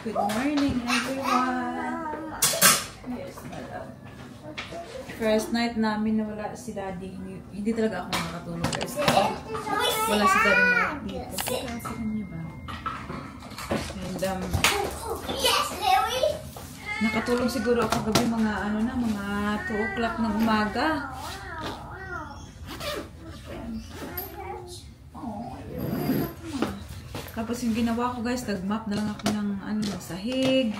Good morning, everyone. Yes, my love. First night namin na wala si Daddy. Hindi talaga ako makatulog. Wala si Daddy Mark dito. Kasi niyo ba? And nakatulog siguro ako gabi mga mga 2 o'clock ng umaga. Tapos yung ginawa ko guys, nag-map na lang ako ng sahig,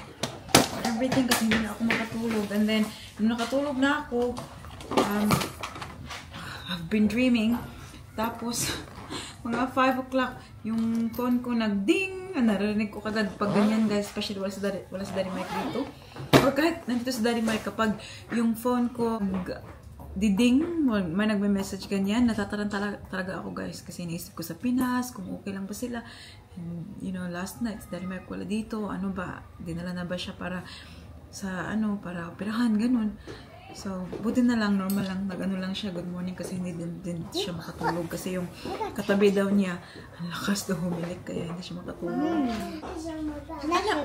everything kasi hindi na ako makatulog. And then, nung nakatulog na ako, I've been dreaming. Tapos, mga 5 o'clock, yung phone ko nag-ding. Narinig ko kagad pag ganyan guys, especially wala si Daddy Mike dito. Or kahit nandito si Daddy Mike, kapag yung phone ko diding, may nagme-message ganyan, natataran talaga ako guys. Kasi iniisip ko sa Pinas, kung okay lang ba sila. And, you know, last night, Daddy Mike wala dito, ano ba, dinala na ba siya para sa, para operahan, ganun. So, buti na lang, normal lang, nag-ano lang siya, good morning, kasi hindi din siya makatulog. Kasi yung katabi daw niya, ang lakas daw humilik, kaya hindi siya makatulog.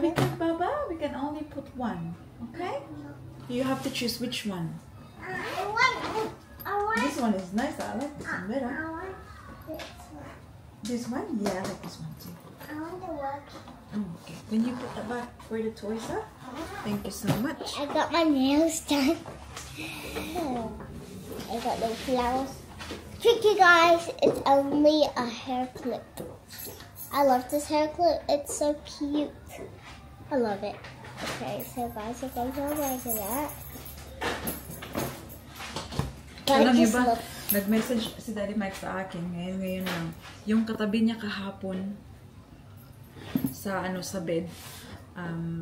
We can only put one, okay? You have to choose which one. This one is nice. I like this one better. This one? Yeah, I like this one too. I want the watch. Oh, okay. Can you put that back where the toys are? Thank you so much. I got my nails done. I got the flowers. Tricky guys, it's only a hair clip. I love this hair clip. It's so cute. I love it. Okay, so guys, if I'm going like that. Alam niyo ba, nag-message si Daddy Mike sa akin ngayon lang. Yung katabi niya kahapon sa sa bed,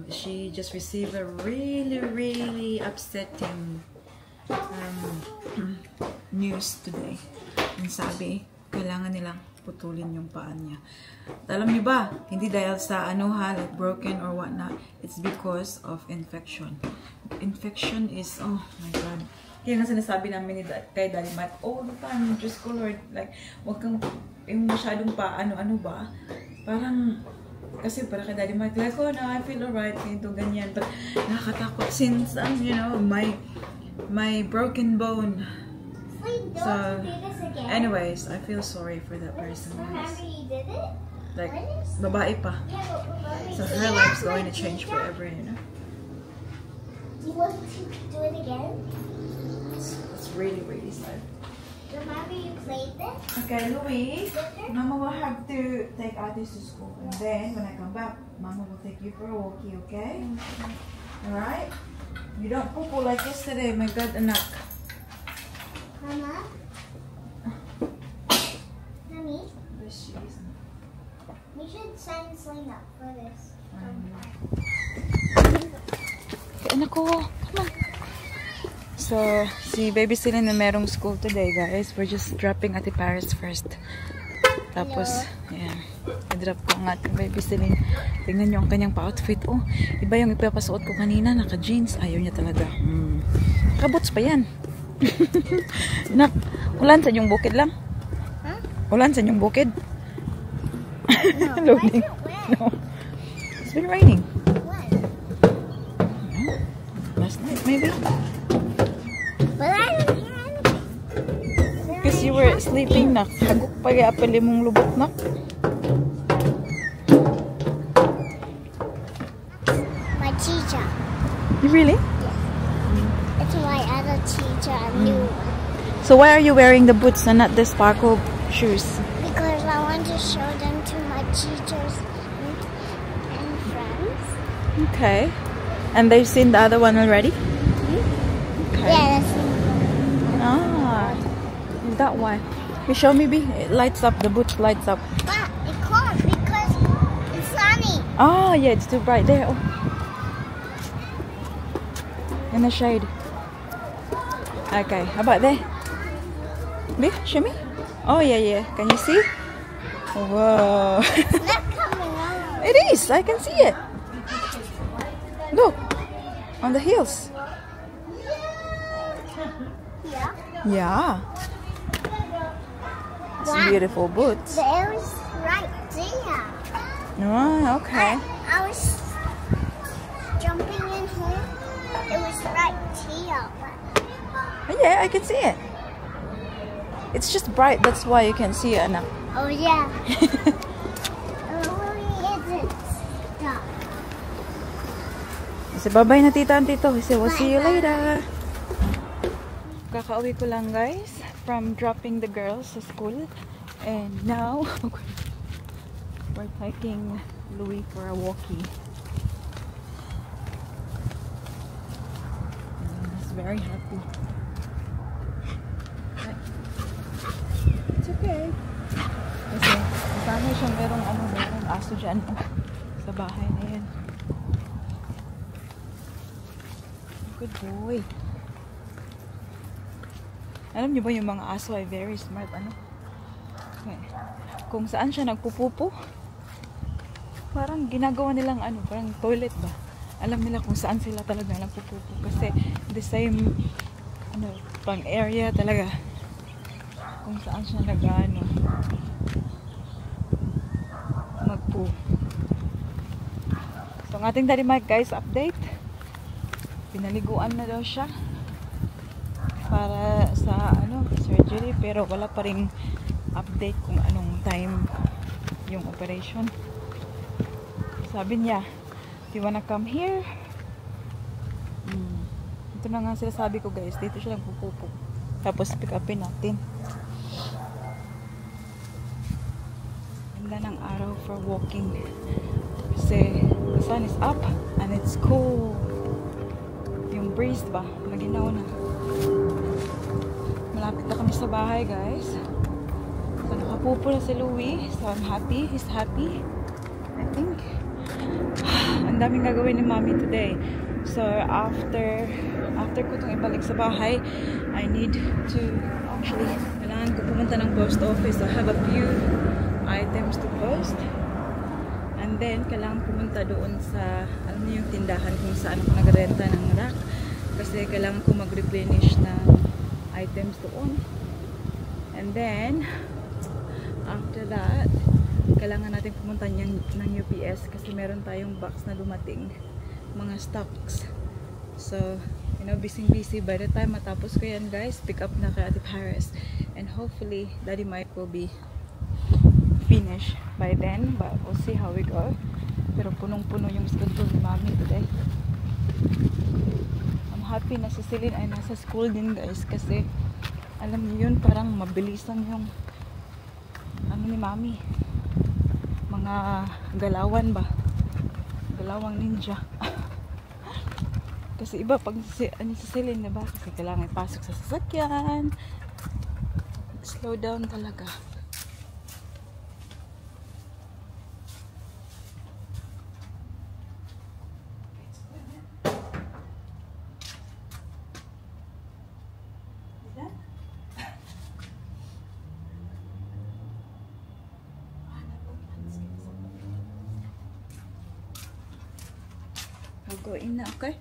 she just received a really upsetting news today. Yung sabi, kailangan nilang putulin yung paa niya. Alam niyo ba, hindi dahil sa like broken or whatnot, it's because of infection. Infection is, oh my God. Kaya nga sinasabi namin kay Daddy Mike, all the time, just go Lord, like, wag kang, yung masyadong pa, ba, parang, kasi para kay Daddy Mike, like, oh no, I feel alright, ganito, ganyan, but nakakatakot since, my broken bone. So, anyways, I feel sorry for that person. Like, babae pa. So her life's going to change forever, you know? Do you want to do it again? It's really sad. Remember you played this? Okay, Louis, Mama will have to take Addis to school. And then, when I come back, Mama will take you for a walkie, okay? Alright? You don't poo-poo like yesterday, my God, anak. Mama? Mommy? Where's she? We should sign Selena up for this. Okay, anak ko, come on. So, si Baby Celine na merong school today, guys. We're just dropping Ate Paris first. Tapos, yeah. I-drop ko ang ating Baby Celine. Tingnan nyo ang kanyang pa-outfit. Oh, iba yung ipapasuot ko kanina. Naka-jeans. Ayaw niya talaga. Naka-boots pa yan. Nak, ulan sa inyong bukid lang? Huh? Ulan sa inyong bukid? No, Loading. No. It's been raining. When? Last night, maybe. But I don't hear anything. Because you were sleeping, nak. Hagok pa kaya pala mong lubot, nak. My teacher. You really? Yes. It's my other teacher, a new one. So why are you wearing the boots and not the sparkle shoes? Because I want to show them to my teachers and friends. Okay. And they've seen the other one already? Okay. Yeah, that's Ah, is that why? You show me, B. It lights up. The boots lights up. but it can't because it's sunny. Oh, yeah, it's too bright there. Oh. In the shade. Okay, how about there? B, show me. Oh, yeah. Can you see? Oh, whoa. It's not coming on. It is. I can see it. Look. On the heels. Yeah. Yeah. It's Wow. beautiful boots. The air is right there. Oh, okay. I was teal. Yeah, I can see it. It's just bright, that's why you can see it, anak. Oh yeah. Oh, isn't stop. Kasi bye-bye na tita and tito. Kasi we'll see you later. Kakauwi ko lang guys from dropping the girls sa school. And now, we're taking Louis for a walkie. And he's very happy. It's okay. Kasi kasama siya merong aso dyan sa bahay na yan. Good boy. Alam niyo ba yung mga aso ay very smart, Okay. Kung saan siya nagpupupo, parang ginagawa nilang parang toilet ba? Alam nila kung saan sila talaga nagpupupo kasi the same pang area talaga kung saan siya magpo. So ang ating Daddy Mike guys, update. Pinaliguan na daw siya para sa surgery, pero wala pa ring update kung anong time yung operation. Sabi niya, "Do you wanna come here?" Ito na nga sinasabi ko guys, dito siya nagpupupo. Tapos pick upin natin. Ganda ng araw for walking. Kasi the sun is up and it's cool. Yung breeze ba, maginaw na. Malapit na kami sa bahay guys. So nakapupo na si Louis. So I'm happy, he's happy. I think ang daming gagawin ni Mommy today. So after ko itong ibalik sa bahay, I need to kailangan ko pumunta ng post office. I have a few items to post. And then kailangan pumunta doon sa alam niyo yung tindahan kung saan ako nagrenta ng rack. Kasi kailangan ko mag-replenish ng items doon. And then after that, kailangan natin pumunta ng UPS kasi meron tayong box na dumating, mga stocks. So, busy by the time matapos ko yan guys, pick up na kay Ate Paris. And hopefully, Daddy Mike will be finished by then, but we'll see how we go. Pero punong-puno yung schedule ni Mommy today. I'm happy na si Celine ay nasa school din guys kasi alam niyo yun, parang mabilisan yung ni Mommy. Mga galawan ba? Galawang ninja. Kasi iba pag si Celine, diba? Kasi kailangan ipasok sa sasakyan. Slow down talaga. I'll go in na, okay?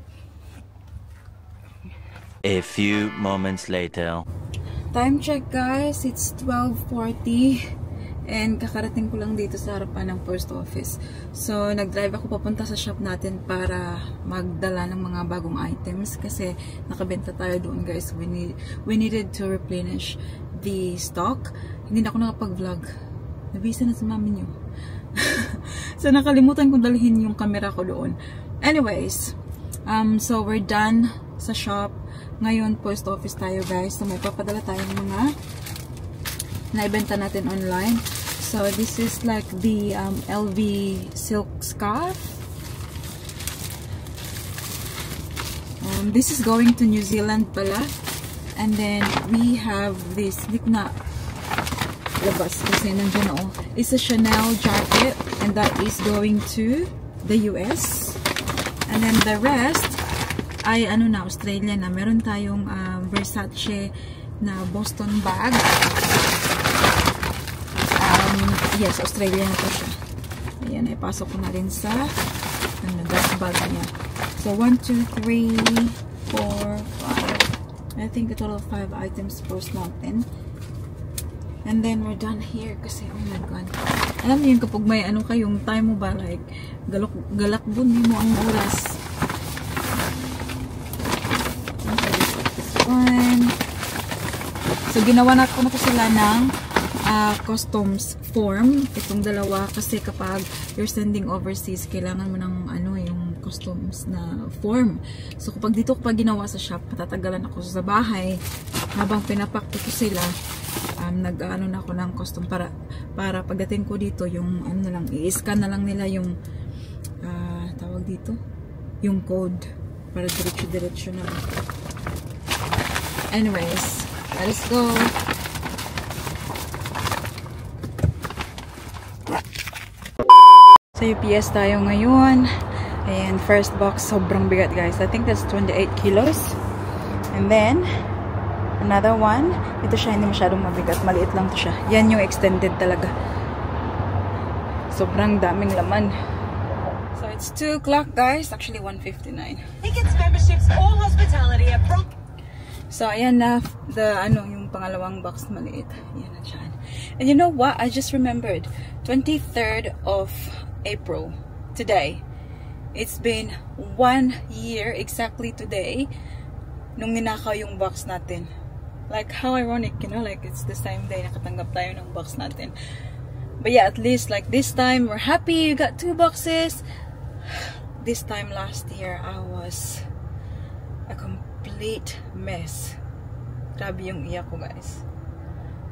A few moments later. Time check guys, it's 12:40 and kakarating ko lang dito sa harapan ng post office. So nag-drive ako papunta sa shop natin para magdala ng mga bagong items kasi nakabenta tayo doon guys. We needed to replenish the stock. Hindi na ako nakapag-vlog. Nabisa na sa mami nyo. So nakalimutan kong dalhin yung camera ko doon. Anyways, so we're done sa shop. Ngayon, post office tayo guys. So may papadala tayong mga naibenta natin online. So this is like the LV silk scarf. This is going to New Zealand pala. And then we have this, hindi ko na labas kasi nandiyan ako. It's a Chanel jacket and that is going to the US. And then the rest ay Australia na. Meron tayong Versace na Boston bag. Yes, Australia na to siya. Ayan, ipasok ko na rin sa dust bag niya. So 1, 2, 3, 4, 5. I think a total of 5 items post natin. And then we're done here kasi oh my god. Alam niyo yung kapag may kayong time mo ba like galakbon mo ang oras. So, ginawa na ko sila ng customs form. Itong dalawa kasi kapag you're sending overseas, kailangan mo ng yung customs na form. So, kapag ginawa sa shop, patatagalan ako sa bahay. Habang pinapakto ko sila, nag-ano na ako ng custom para pagdating ko dito, yung i-scan na lang nila yung tawag dito, yung code para diretso na. Anyways, let's go. Sa UPS tayo ngayon. And first box, sobrang bigat guys. I think that's 28 kilos. And then, another one. Ito siya, hindi masyadong mabigat. Maliit lang to siya. Yan yung extended talaga. Sobrang daming laman. So, it's 2 o'clock guys. Actually, 1:59. Tickets, memberships, all hospitality at Bronx. So, ayan na. Yung pangalawang box maliit. Ayan na siya. And you know what? I just remembered. 23rd of April. Today. It's been 1 year exactly today nung ninakaw yung box natin. Like, how ironic, you know? Like, it's the same day nakatanggap tayo ng box natin. But yeah, at least, like, this time, we're happy. We got 2 boxes. This time last year, I was a complete mess. Grabe yung iyak ko, guys.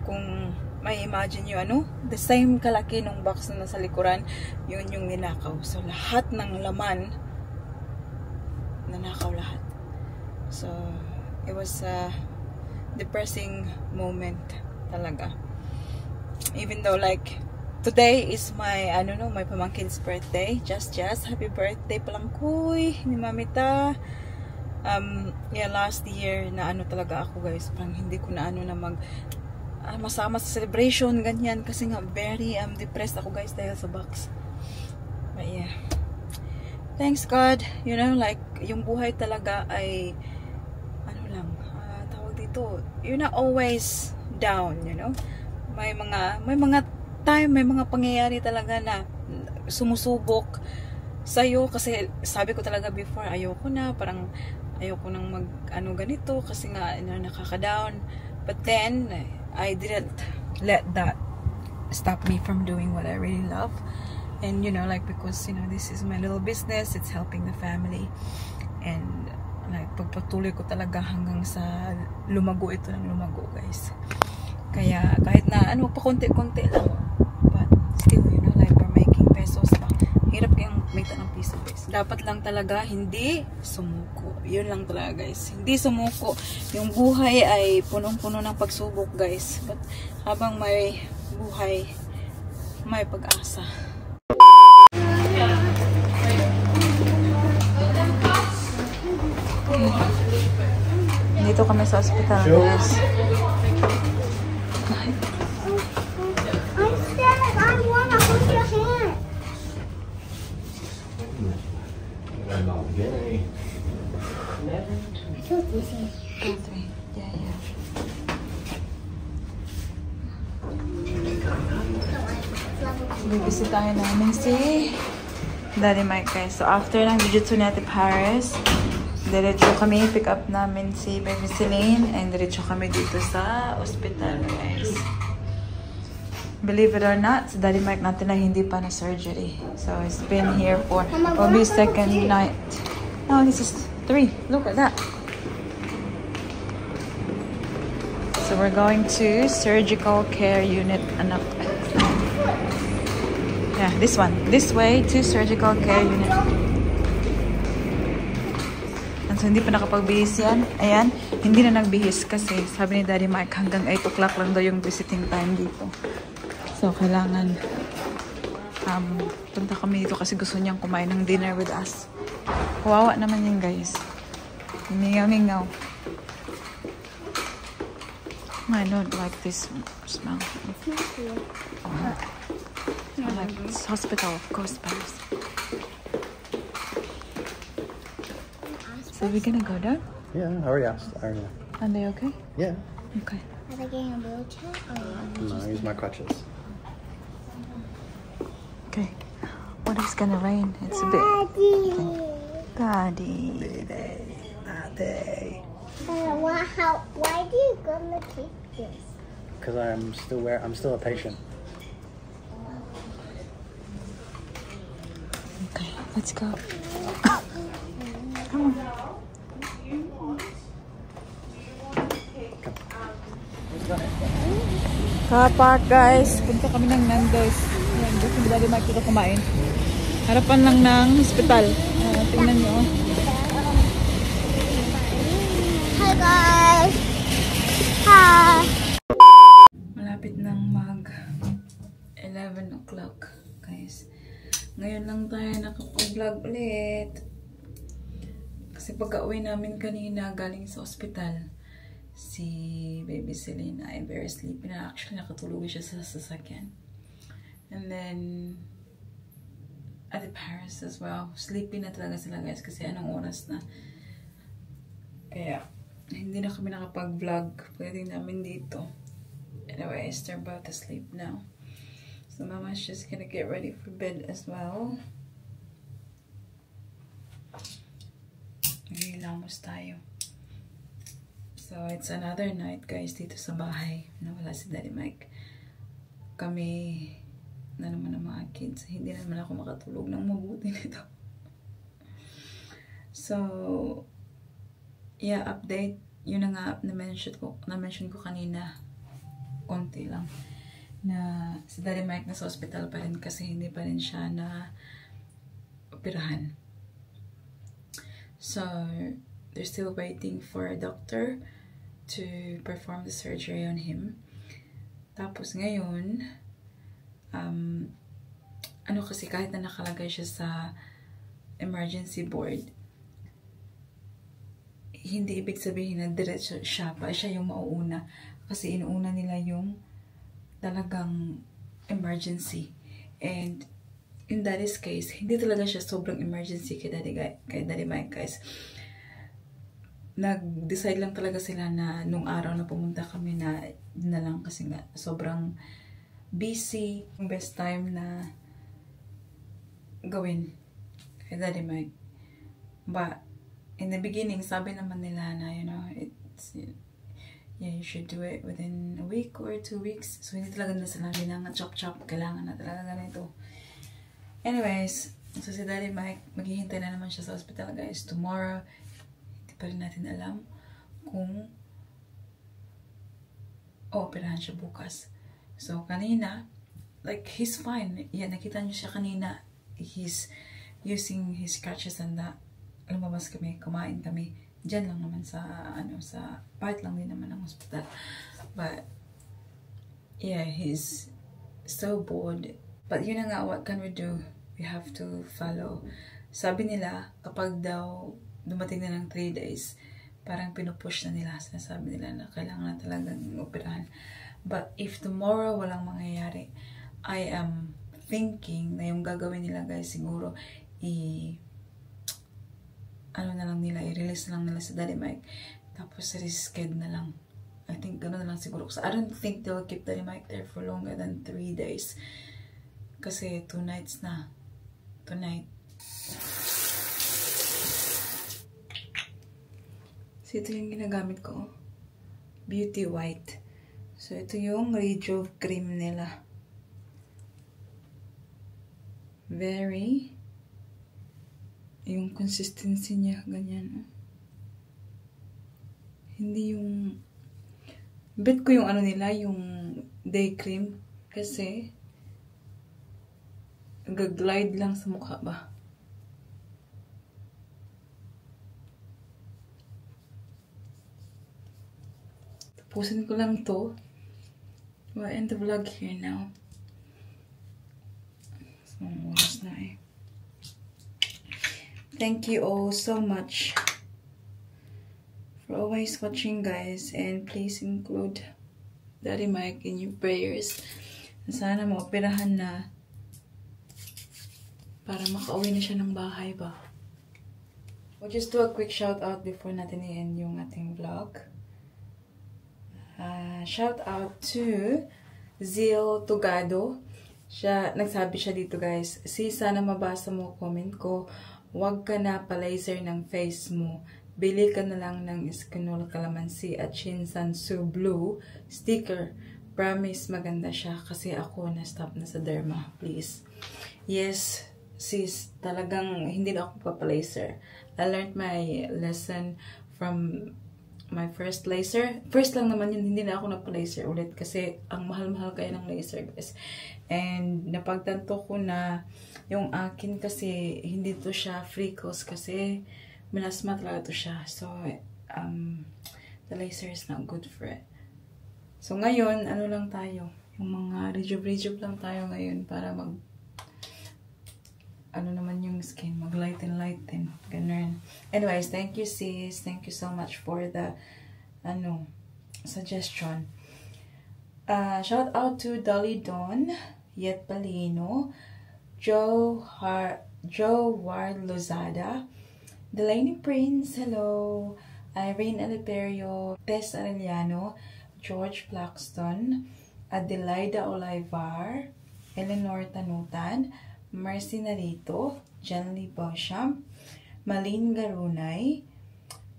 Kung may imagine nyo, the same kalaki nung box na nasa likuran, yun yung ninakaw. So, lahat ng laman, nanakaw lahat. So, it was a depressing moment talaga. Even though, like, today is my, my pamangkin's birthday. Just, happy birthday palangkoy ni Mamita. Yeah, last year, na talaga ako, guys. Parang hindi ko na masama sa celebration, ganyan, kasi nga very depressed ako guys dahil sa box. But yeah, thanks God, you know, like yung buhay talaga ay tawag dito, you're not always down, you know. May mga time, may mga pangyayari talaga na sumusubok sa'yo, kasi sabi ko talaga before, ayoko nang mag ganito kasi nga nakaka-down. But then I didn't let that stop me from doing what I really love. And you know, like, because this is my little business, it's helping the family. And like, pagpatuloy ko talaga hanggang sa lumago ito ng lumago, guys. Kaya kahit na pa konti-konti lang, but still, like, we're making pesos pa. Hirap kayang kumita ng piso, guys. Dapat lang talaga hindi sumuko. Yun lang talaga, guys. Hindi sumuko. Yung buhay ay punong-puno ng pagsubok, guys. But habang may buhay, may pag-asa. Dito kami sa ospital, guys. I wanna hold your hand. I'm not gay. Yeah. Bibisitahin namin si Daddy Mike, guys. So, after ng Jiu-Jitsu natin Paris, diretso kami, pick up namin si Baby Celine, and diretso kami dito sa ospital, guys. Believe it or not, si Daddy Mike natin ay hindi pa na surgery. So, he's been here for probably second night. No, this is 3. Look at that. So, we're going to surgical care unit. Yeah, this one. This way to surgical care unit. And so, hindi pa nakapagbihis yan. Ayan, hindi na nagbihis kasi sabi ni Daddy Mike hanggang 8 o'clock lang daw yung visiting time dito. So, kailangan punta kami dito kasi gusto niyang kumain ng dinner with us. Kawawa naman yun, guys. Mingaw-mingaw. I don't like this smell. I like this hospital, of course, Paris. So we're gonna go there? Yeah, I already asked. Are they okay? Yeah. Okay. Are they getting a wheelchair? No, I use my crutches. Okay. What if it's gonna rain? It's a bit. Daddy. Daddy. Why do you go to the cake? Yes. Because I'm still a patient. Okay, let's go. Come on. Kapak guys, punta kami ng Nando's. Ayan, gusto mo dali makikita kumain. Harapan lang ng hospital. Tingnan nyo. Hi guys! Hi! Malapit nang mag 11 o'clock guys. Ngayon lang tayo nakapag-vlog ulit. Kasi pagka-uwi namin kanina galing sa hospital, si baby Selena ay very sleepy na. Actually nakatulog siya sa sasakyan. And then Ate Paris as well. Sleepy na talaga sila guys kasi anong oras na. Kaya hindi na kami nakapag-vlog pagdating namin dito. Anyways, they're about to sleep now. So Mama's just gonna get ready for bed as well. Naghihilamos tayo. So it's another night guys dito sa bahay. Nawala si Daddy Mike. Kami na naman ng mga kids. Hindi naman ako makatulog ng mabuti nito. So yeah, update. Yun na nga na-mention ko kanina. Konti lang. Na si Daddy Mike nasa hospital pa rin kasi hindi pa rin siya na operahan. So they're still waiting for a doctor to perform the surgery on him. Tapos ngayon, kasi kahit na nakalagay siya sa emergency board, hindi ibig sabihin na diretso siya yung mauuna. Kasi inuuna nila yung talagang emergency. And in Daddy's case, hindi talaga siya sobrang emergency kay Daddy Mike guys. Nag-decide lang talaga sila na nung araw na pumunta kami na lang kasi nga sobrang busy. Yung best time na gawin kay Daddy Mike. But in the beginning, sabi naman nila na, you should do it within a week or 2 weeks. So, hindi talaga na sila binangan chop-chop. Kailangan na talaga ganito. Anyways, so si Daddy Mike, maghihintay na naman siya sa hospital, guys. Tomorrow, hindi pa rin natin alam kung operahan siya bukas. So, kanina, like, he's fine. Yeah, nakita niyo siya kanina. He's using his crutches and that. Lumabas kami, kumain kami. Diyan lang naman sa part lang din naman ng hospital. But yeah, he's so bored. But yun na nga, what can we do? We have to follow. Sabi nila, kapag daw dumating na ng 3 days, parang pinupush na nila. Sinasabi nila na kailangan na talagang operahan. But if tomorrow walang mangyayari, I am thinking na yung gagawin nila guys, siguro i-release na lang nila sa Daddy Mike. Tapos reschedule na lang. I think gano'n na lang siguro. So I don't think they'll keep Daddy Mike there for longer than 3 days. Kasi 2 nights na. Tonight. So ito yung ginagamit ko. Beauty White. So ito yung Rejove cream nila. Very yung consistency niya, ganyan. Hindi yung bet ko yung nila, yung day cream. Kasi gag-glide lang sa mukha ba. Tapusin ko lang to. We'll end the vlog here now. So, oras na eh. Thank you all so much for always watching guys, and please include Daddy Mike in your prayers. Sana maoperahan na para makauwi na siya ng bahay ba. We'll just do a quick shout out before natin i-end yung ating vlog. Shout out to Zil Tugado. Nagsabi siya dito guys, sana mabasa mo comment ko. Huwag ka na pa-laser ng face mo bili ka na lang ng Eskinol Calamansi at Shinsansu Blue sticker. Promise, maganda siya kasi ako na-stop na sa derma. Please. Yes, sis, talagang hindi na ako papalaser. I learned my lesson from my first laser. First lang naman yun, hindi na ako nagpa-laser ulit kasi ang mahal-mahal kaya ng laser, guys. And napagtanto ko na yung akin kasi hindi to siya free cost kasi melasma talaga to siya. So, the laser is not good for it. So, ngayon, ano lang tayo? Yung mga rejuve lang tayo ngayon para ano naman yung skin, mag-lighten. Ganun. Anyways, thank you, sis. Thank you so much for the, suggestion. Shout out to Dolly Dawn, Yet Palino, Joe Ward Lozada, Delaney Prince, hello, Irene Aliperio, Tess Arellano, George Blackstone, Adelaida Olivar, Eleanor Tanutan, Mercy Narito, Jenny Bosham, Malin Garunay,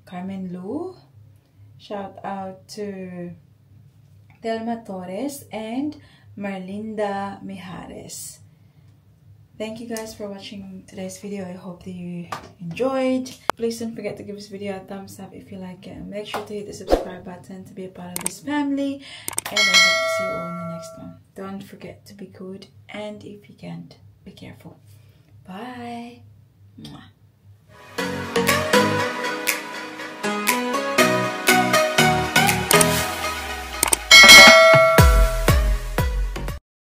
Carmen Lu, shout out to Telma Torres and Marlinda Mijares. Thank you guys for watching today's video. I hope that you enjoyed. Please don't forget to give this video a thumbs up if you like it. And make sure to hit the subscribe button to be a part of this family. And I hope to see you all in the next one. Don't forget to be good. And if you can't, be careful. Bye. Mwah.